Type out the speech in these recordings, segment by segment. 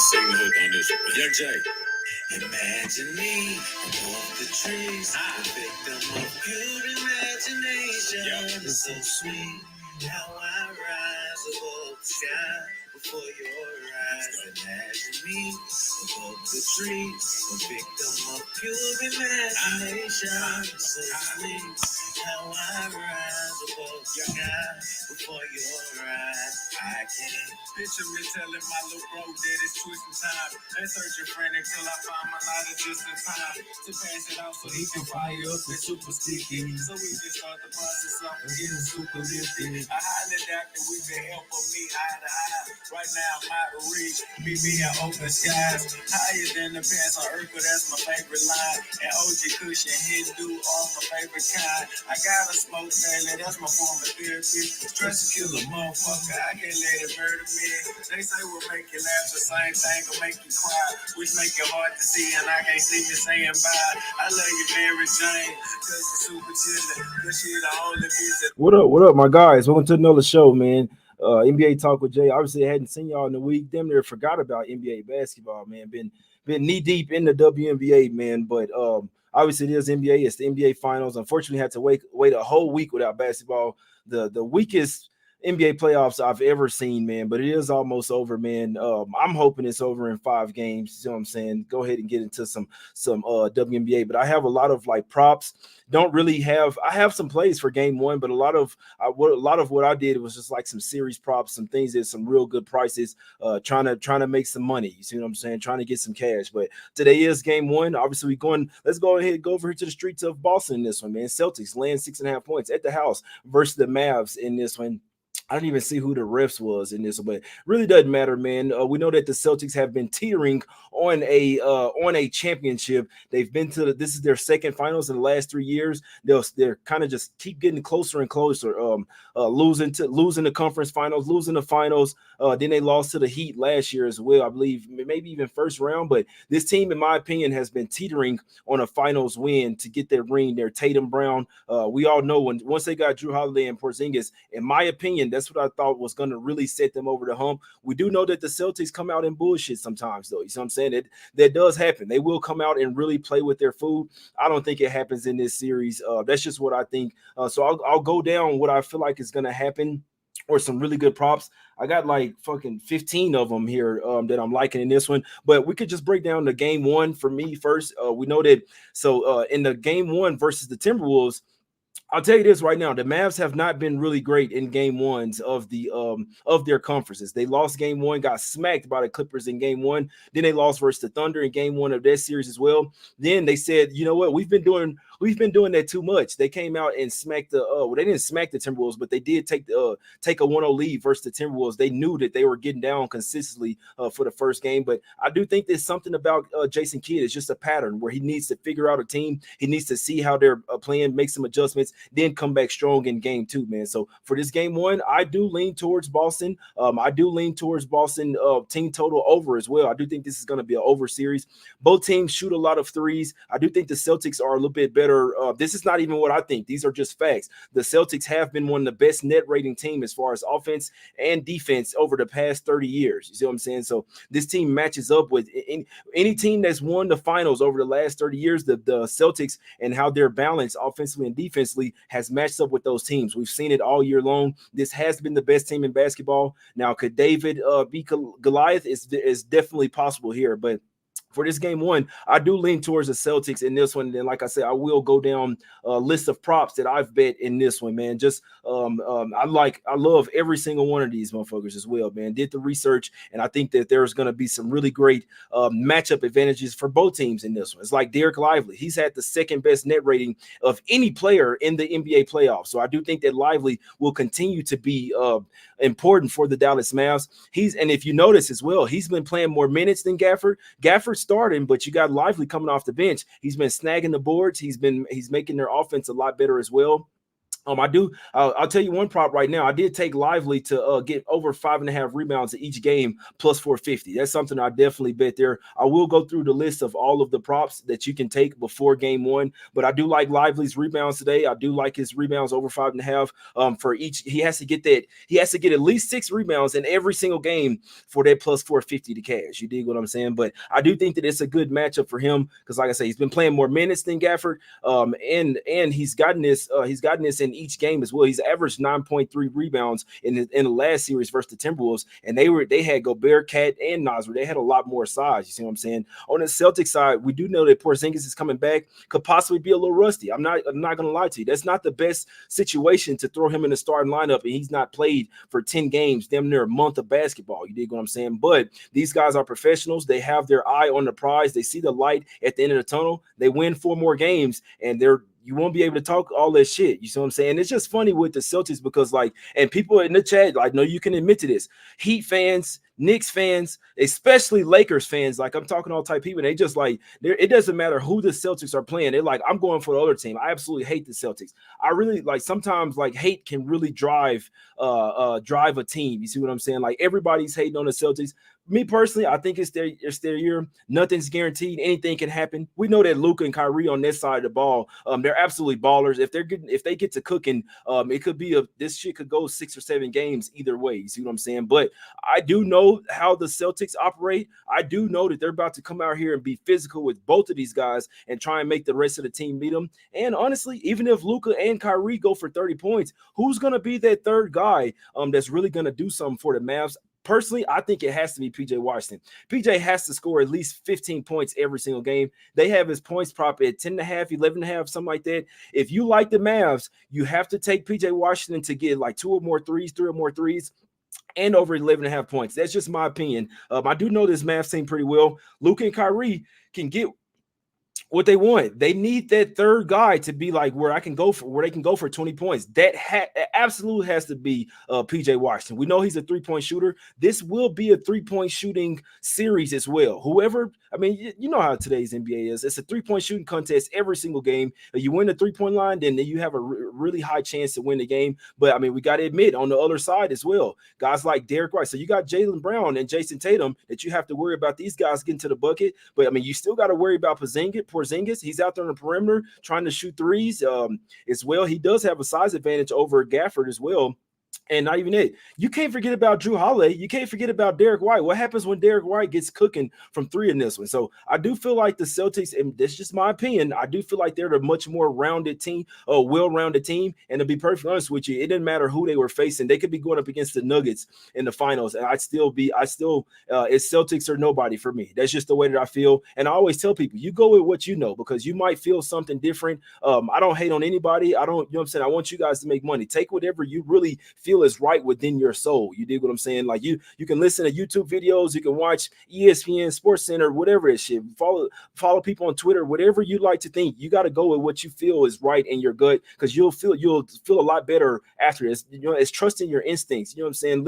sing the hook on this one. Young Jay. Imagine me above the trees, a victim of pure imagination. It's so sweet how I rise above the sky before your eyes. Imagine me above the trees, a victim of pure imagination. It's so sweet how I rise above the sky before your eyes. I can't picture me telling my little bro that it's twisting time. Let's search your friend until I find my light just in time to pass it out so he can fire up and super sticky. So we can start the process of getting super lifted. I highly doubt that we can help me eye to eye. Right now I'm out of reach. Meet me in open skies. Higher than the pants on earth, but that's my favorite line. And OG Cushion, Hindu, all my favorite kind. I gotta smoke daily, that's my form of therapy. Stress to kill a motherfucker, I can't let it murder me. They say we'll make you laugh, the same thing will make you cry, which make it hard to see, and I can't see me saying bye. I love you, Mary Jane, cause you're super chillin', cause she the only piece that... What up, my guys? Welcome to another show, man. NBA Talk with Jay. Obviously, I hadn't seen y'all in a week. Damn near forgot about NBA basketball, man. Been knee deep in the WNBA, man. But obviously, it is NBA. It's the NBA Finals. Unfortunately, had to wait a whole week without basketball. The weakest NBA playoffs I've ever seen, man. But it is almost over, man. I'm hoping it's over in 5 games. You know what I'm saying? Go ahead and get into some WNBA. But I have a lot of like props. Don't really have. I have some plays for game 1, but a lot of what I did was just like some series props, some things at some real good prices. Trying to make some money. You see what I'm saying? Trying to get some cash. But today is game 1. Obviously, let's go ahead and go over here to the streets of Boston in this one, man. Celtics laying 6.5 points at the house versus the Mavs in this one. I don't even see who the refs was in this, but really doesn't matter, man. We know that the Celtics have been teetering on a championship. They've been to this is their second finals in the last 3 years. They're kind of just keep getting closer and closer. Losing the conference finals, losing the finals. Then they lost to the Heat last year as well, I believe, maybe even first round. But this team, in my opinion, has been teetering on a finals win to get their ring. Their Tatum Brown. We all know once they got Drew Holiday and Porzingis, in my opinion, that's what I thought was going to really set them over the hump. We do know that the Celtics come out in bullshit sometimes, though. You see what I'm saying? That does happen. They will come out and really play with their food. I don't think it happens in this series. That's just what I think. So I'll go down what I feel like is going to happen, or some really good props. I got like fucking 15 of them here that I'm liking in this one. But we could just break down the game 1 for me first. We know that. So in the game 1 versus the Timberwolves, I'll tell you this right now: the Mavs have not been really great in game 1s of their conferences. They lost game 1, got smacked by the Clippers in game 1. Then they lost versus the Thunder in game 1 of that series as well. Then they said, you know what, we've been doing that too much. They came out and smacked they didn't smack the Timberwolves, but they did take a 1-0 lead versus the Timberwolves. They knew that they were getting down consistently for the first game. But I do think there's something about Jason Kidd. It's just a pattern where he needs to figure out a team. He needs to see how they're playing, make some adjustments, then come back strong in game 2, man. So for this game 1, I do lean towards Boston. I do lean towards Boston team total over as well. I do think this is going to be an over series. Both teams shoot a lot of threes. I do think the Celtics are a little bit better. This is not even what I think. These are just facts. The Celtics have been one of the best net rating team as far as offense and defense over the past 30 years. You see what I'm saying? So this team matches up with any team that's won the finals over the last 30 years. The Celtics and how they're balanced offensively and defensively has matched up with those teams. We've seen it all year long. This has been the best team in basketball. Now, could David beat Goliath? Is definitely possible here, but for this game 1, I do lean towards the Celtics in this one. And then, like I said, I will go down a list of props that I've bet in this one, man. Just I love every single one of these motherfuckers as well, man. Did the research, and I think that there's going to be some really great matchup advantages for both teams in this one. It's like Derek Lively. He's had the second best net rating of any player in the NBA playoffs. So I do think that Lively will continue to be important for the Dallas Mavs. And if you notice as well, he's been playing more minutes than Gafford. Gafford's starting, but you got Lively coming off the bench. He's been snagging the boards. He's making their offense a lot better as well. I do. I'll tell you one prop right now. I did take Lively to get over 5.5 rebounds in each game plus 450. That's something I definitely bet there. I will go through the list of all of the props that you can take before game one, but I do like Lively's rebounds today. I do like his rebounds over 5.5. For each, he has to get that. He has to get at least 6 rebounds in every single game for that plus 450 to cash. You dig what I'm saying? But I do think that it's a good matchup for him because, like I say, he's been playing more minutes than Gafford. And he's gotten this in each game as well. He's averaged 9.3 rebounds in the last series versus the Timberwolves, and they had Gobert, Cat, and Nasr. They had a lot more size. You see what I'm saying? On the Celtics side, we do know that Porzingis is coming back, could possibly be a little rusty. I'm not gonna lie to you. That's not the best situation to throw him in the starting lineup, and he's not played for 10 games, damn near a month of basketball. You dig what I'm saying? But these guys are professionals. They have their eye on the prize. They see the light at the end of the tunnel. They win 4 more games, and you won't be able to talk all that shit. You see what I'm saying? It's just funny with the Celtics because, like, and people in the chat, I know you can admit to this. Heat fans, Knicks fans, especially Lakers fans, like I'm talking all type of people, they just like, it doesn't matter who the Celtics are playing. They're like, I'm going for the other team. I absolutely hate the Celtics. I really like sometimes like hate can really drive a team. You see what I'm saying? Like everybody's hating on the Celtics. Me personally, I think it's their year. Nothing's guaranteed. Anything can happen. We know that Luka and Kyrie on this side of the ball, they're absolutely ballers. If they get to cooking, it could be this shit could go 6 or 7 games either way. You see what I'm saying? But I do know how the Celtics operate. I do know that they're about to come out here and be physical with both of these guys and try and make the rest of the team beat them. And honestly, even if Luka and Kyrie go for 30 points, who's gonna be that third guy that's really gonna do something for the Mavs? Personally, I think it has to be PJ Washington. PJ has to score at least 15 points every single game. They have his points prop at 10.5, 11.5, something like that. If you like the Mavs, you have to take PJ Washington to get like 3 or more threes, and over 11.5 points. That's just my opinion. I do know this Mavs team pretty well. Luka and Kyrie can get what they want. They need that third guy to be like where they can go for 20 points. That absolutely has to be PJ Washington. We know he's a 3-point shooter. This will be a 3-point shooting series as well. Whoever, I mean, you know how today's NBA is. It's a 3-point shooting contest every single game. If you win the 3-point line, then you have a really high chance to win the game. But I mean, we got to admit on the other side as well, guys like Derrick White. So you got Jaylen Brown and Jason Tatum that you have to worry about these guys getting to the bucket. But I mean, you still got to worry about Porzingis. He's out there on the perimeter trying to shoot threes as well. He does have a size advantage over Gafford as well. And not even it. You can't forget about Drew Holiday. You can't forget about Derrick White. What happens when Derrick White gets cooking from three in this one? So I do feel like the Celtics, and that's just my opinion, I do feel like they're a much more rounded team, a well-rounded team. And to be perfectly honest with you, it didn't matter who they were facing. They could be going up against the Nuggets in the finals, and it's Celtics or nobody for me. That's just the way that I feel. And I always tell people, you go with what you know, because you might feel something different. I don't hate on anybody. I don't, you know what I'm saying? I want you guys to make money. Take whatever you really feel is right within your soul. You dig what I'm saying? Like you can listen to YouTube videos, you can watch ESPN, Sports Center, whatever it shit. Follow people on Twitter, whatever you like to think. You got to go with what you feel is right in your gut, because you'll feel a lot better after this. You know, it's trusting your instincts. You know what I'm saying?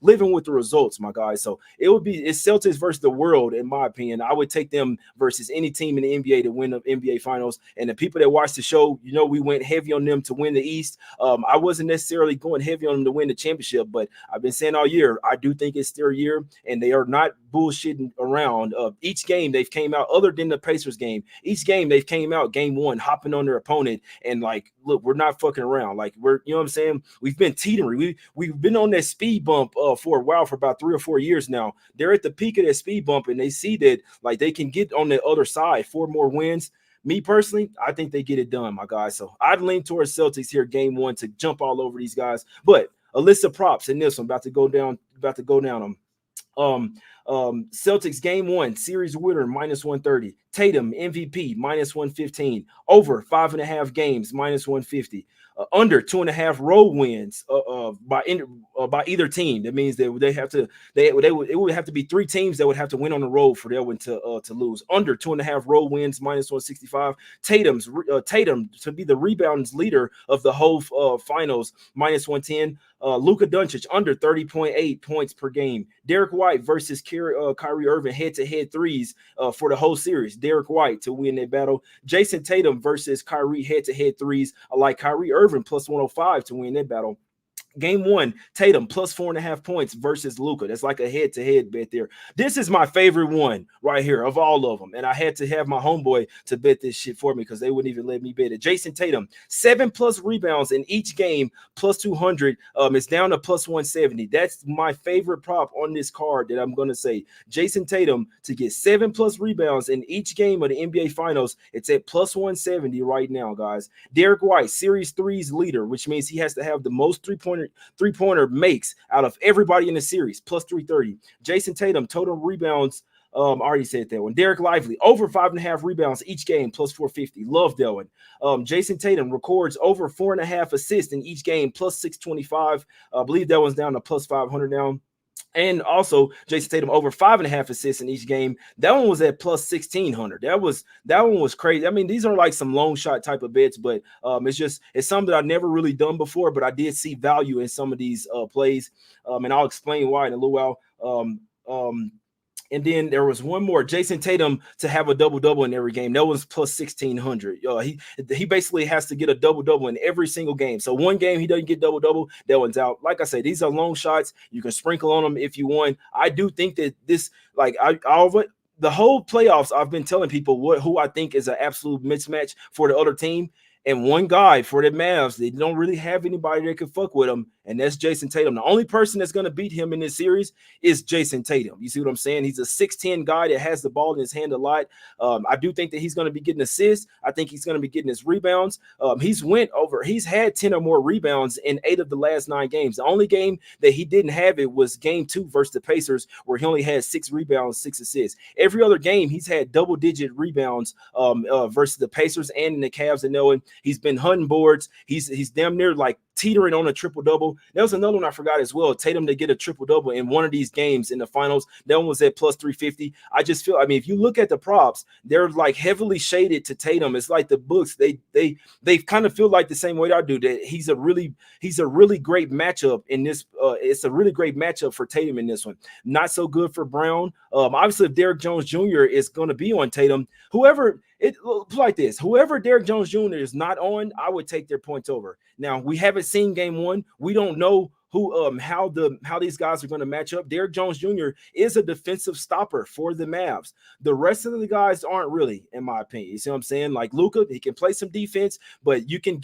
Living with the results, my guys. So it's Celtics versus the world, in my opinion. I would take them versus any team in the NBA to win the NBA Finals. And the people that watch the show, you know, we went heavy on them to win the East. I wasn't necessarily going heavy on them to win the championship, but I've been saying all year, I do think it's their year, and they are not bullshitting around. Each game they've came out, other than the Pacers game, each game they've came out game one, hopping on their opponent, and like, look, we're not fucking around. Like, we're, you know what I'm saying? We've been teetering. We've been on that speed bump for a while, for about 3 or 4 years now. They're at the peak of that speed bump, and they see that like they can get on the other side, 4 more wins. Me personally, I think they get it done, my guys. So I'd lean towards Celtics here, game one, to jump all over these guys. But a list of props in this one, about to go down them. Celtics game one, series winner -130. Tatum MVP -115. Over 5.5 games -150. Under 2.5 road wins by either team. That means that it would have to be 3 teams that would have to win on the road for their one to lose. Under 2.5 road wins -165. Tatum to be the rebounds leader of the whole finals -110. Luka Doncic under 30.8 points per game. Derrick White versus Kyrie Irving head-to-head threes for the whole series. Derek White to win that battle. Jason Tatum versus Kyrie head-to-head threes. I like Kyrie Irving plus 105 to win that battle. Game one, Tatum plus 4.5 points versus Luka. That's like a head-to-head bet there. This is my favorite one right here of all of them. And I had to have my homeboy to bet this shit for me because they wouldn't even let me bet it. Jason Tatum, 7+ rebounds in each game, plus 200. It's down to plus 170. That's my favorite prop on this card that I'm going to say. Jason Tatum to get 7+ rebounds in each game of the NBA Finals. It's at plus 170 right now, guys. Derek White, Series 3's leader, which means he has to have the most three-pointer makes out of everybody in the series, plus 330. Jason Tatum, total rebounds, I already said that one. Derek Lively, over 5.5 rebounds each game, plus 450. Love that one. Jason Tatum records over 4.5 assists in each game, plus 625. I believe that one's down to plus 500 now. And also Jason Tatum over 5.5 assists in each game. That one was at plus 1,600. That one was crazy. I mean, these are like some long shot type of bets, but it's something that I've never really done before, but I did see value in some of these plays. And I'll explain why in a little while. And then there was one more, Jason Tatum to have a double-double in every game. That was plus 1,600. He basically has to get a double-double in every single game. So one game he doesn't get double-double, that one's out. Like I said, these are long shots. You can sprinkle on them if you want. I do think that this, like the whole playoffs, I've been telling people who I think is an absolute mismatch for the other team. And one guy for the Mavs, they don't really have anybody that can fuck with him, and that's Jason Tatum. The only person that's going to beat him in this series is Jason Tatum. You see what I'm saying? He's a 6'10" guy that has the ball in his hand a lot. I do think that he's going to be getting assists. I think he's going to be getting his rebounds. He's had 10 or more rebounds in 8 of the last 9 games. The only game that he didn't have it was game 2 versus the Pacers, where he only had 6 rebounds, 6 assists. Every other game, he's had double-digit rebounds versus the Pacers and the Cavs and Nolan. He's been hunting boards. He's damn near like teetering on a triple-double. There was another one I forgot as well. Tatum to get a triple-double in one of these games in the finals. That one was at plus 350. I just feel, I mean, if you look at the props, they're like heavily shaded to Tatum. It's like the books, they kind of feel like the same way I do, that he's a really great matchup in this. It's a really great matchup for Tatum in this one. Not so good for Brown. Obviously, if Derrick Jones Jr. is going to be on Tatum, whoever Derrick Jones Jr. is not on, I would take their points over. Now, we haven't seen game 1. We don't know how these guys are going to match up. Derrick Jones Jr. is a defensive stopper for the Mavs. The rest of the guys aren't really, in my opinion. You see what I'm saying? Like Luka, he can play some defense, but you can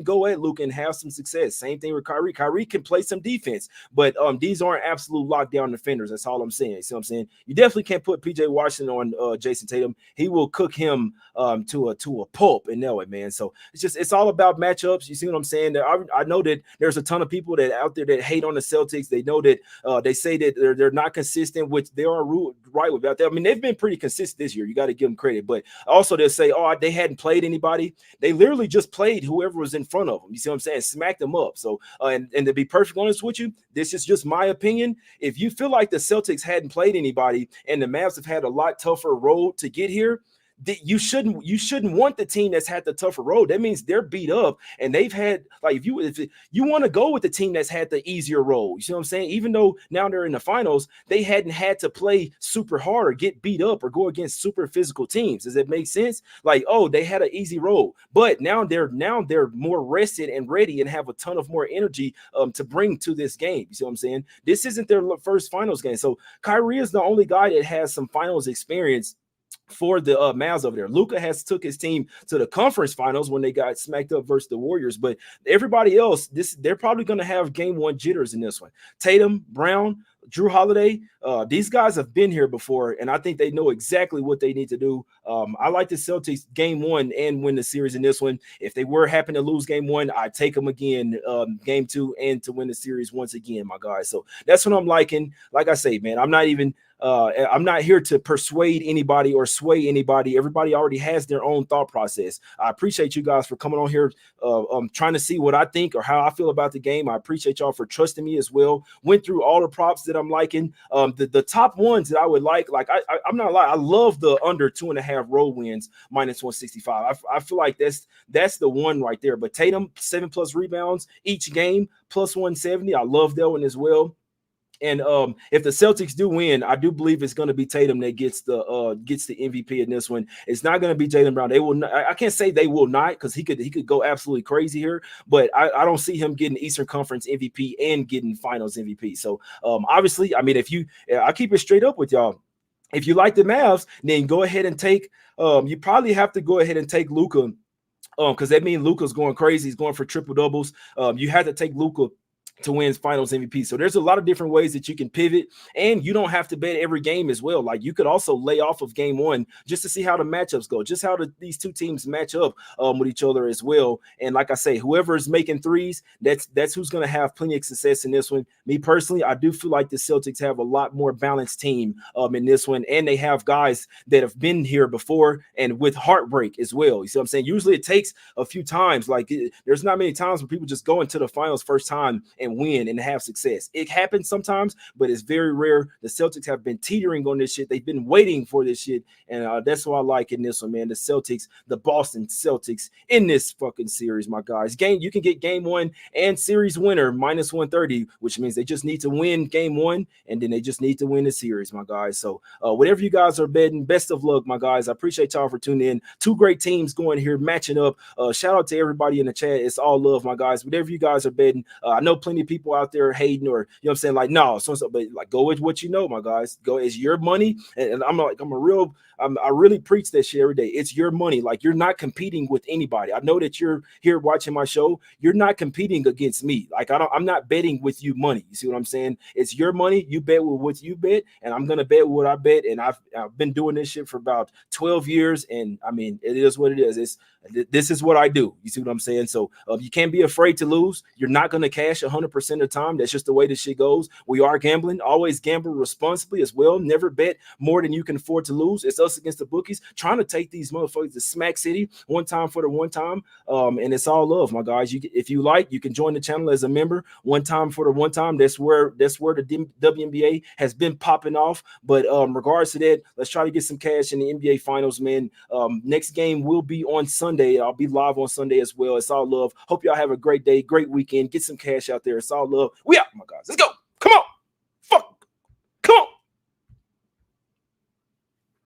go at Luka and have some success. Same thing with Kyrie. Kyrie can play some defense, but these aren't absolute lockdown defenders. That's all I'm saying. You see what I'm saying? You definitely can't put PJ Washington on Jason Tatum. He will cook him to a pulp in that way, man. So it's all about matchups. You see what I'm saying? I know that there's a ton of people that out there that hate on the Celtics. They know that they say that they're not consistent, which they are right about that. I mean, they've been pretty consistent this year. You got to give them credit, but also they'll say, oh, they hadn't played anybody. They literally just played whoever was in front of them. You see what I'm saying? Smacked them up. So, and to be perfectly honest with you, this is just my opinion. If you feel like the Celtics hadn't played anybody and the Mavs have had a lot tougher road to get here, you shouldn't want the team that's had the tougher road. That means they're beat up and they've had, like, if you want to go with the team that's had the easier road, you see what I'm saying? Even though now they're in the finals, they hadn't had to play super hard or get beat up or go against super physical teams. Does that make sense? Like, oh, they had an easy road, but now they're more rested and ready and have a ton of more energy to bring to this game. You see what I'm saying? This isn't their first finals game. So Kyrie is the only guy that has some finals experience for the Mavs over there. Luka has took his team to the conference finals when they got smacked up versus the Warriors, but everybody else, they're probably going to have game 1 jitters in this one. Tatum, Brown, Drew Holiday, these guys have been here before, and I think they know exactly what they need to do. I like the Celtics game 1 and win the series in this one. If they were happen to lose game 1, I'd take them again game 2 and to win the series once again, my guys. So that's what I'm liking. Like I say, man, I'm not here to persuade anybody or sway anybody. Everybody already has their own thought process. I appreciate you guys for coming on here, trying to see what I think or how I feel about the game. I appreciate y'all for trusting me as well. Went through all the props that I'm liking. The top ones that I would like I'm not lying. I love the under 2.5 road wins minus 165. I feel like that's the one right there. But Tatum 7+ rebounds each game plus 170. I love that one as well. And if the Celtics do win, I do believe it's going to be Tatum that gets the MVP in this one. It's not going to be Jaylen Brown. They will not, I can't say they will not, because he could go absolutely crazy here, but I don't see him getting Eastern Conference MVP and getting Finals MVP. So obviously, I mean, I keep it straight up with y'all. If you like the Mavs, then go ahead and take. You probably have to go ahead and take Luka, because that means Luka's going crazy. He's going for triple doubles. You had to take Luka to win Finals MVP. So there's a lot of different ways that you can pivot, and you don't have to bet every game as well. Like, you could also lay off of game one just to see how the matchups go, just how these two teams match up with each other as well. And like I say, whoever is making threes, that's who's going to have plenty of success in this one. Me personally, I do feel like the Celtics have a lot more balanced team in this one, and they have guys that have been here before and with heartbreak as well. You see what I'm saying? Usually it takes a few times. Like, there's not many times where people just go into the finals first time and win and have success. It happens sometimes, but it's very rare. The Celtics have been teetering on this shit. They've been waiting for this shit, and that's what I like in this one, man. The Celtics, the Boston Celtics in this fucking series, my guys. You can get game one and series winner minus 130, which means they just need to win game one, and then they just need to win the series, my guys. So whatever you guys are betting, best of luck, my guys. I appreciate y'all for tuning in. Two great teams going here, matching up. Shout out to everybody in the chat. It's all love, my guys. Whatever you guys are betting, I know plenty of people out there hating, or you know what I'm saying, like, no, so but like, go with what you know, my guys. Go, it's your money, and I really preach that shit every day. It's your money. Like, you're not competing with anybody. I know that you're here watching my show. You're not competing against me. Like, I'm not betting with you money. You see what I'm saying? It's your money. You bet with what you bet, and I'm gonna bet with what I bet. And I've been doing this shit for about 12 years, and I mean, it is what it is. This is what I do. You see what I'm saying? So you can't be afraid to lose. You're not going to cash 100% of the time. That's just the way this shit goes. We are gambling. Always gamble responsibly as well. Never bet more than you can afford to lose. It's Us Against the Bookies, trying to take these motherfuckers to Smack City one time for the one time. And it's all love, my guys. If you like, you can join the channel as a member. One time for the one time. That's where the WNBA has been popping off. But regards to that, let's try to get some cash in the NBA Finals, man. Next game will be on Sunday. I'll be live on Sunday as well. It's all love. Hope y'all have a great day, great weekend. Get some cash out there. It's all love. We out, my guys. Let's go. Come on. Fuck. Come on.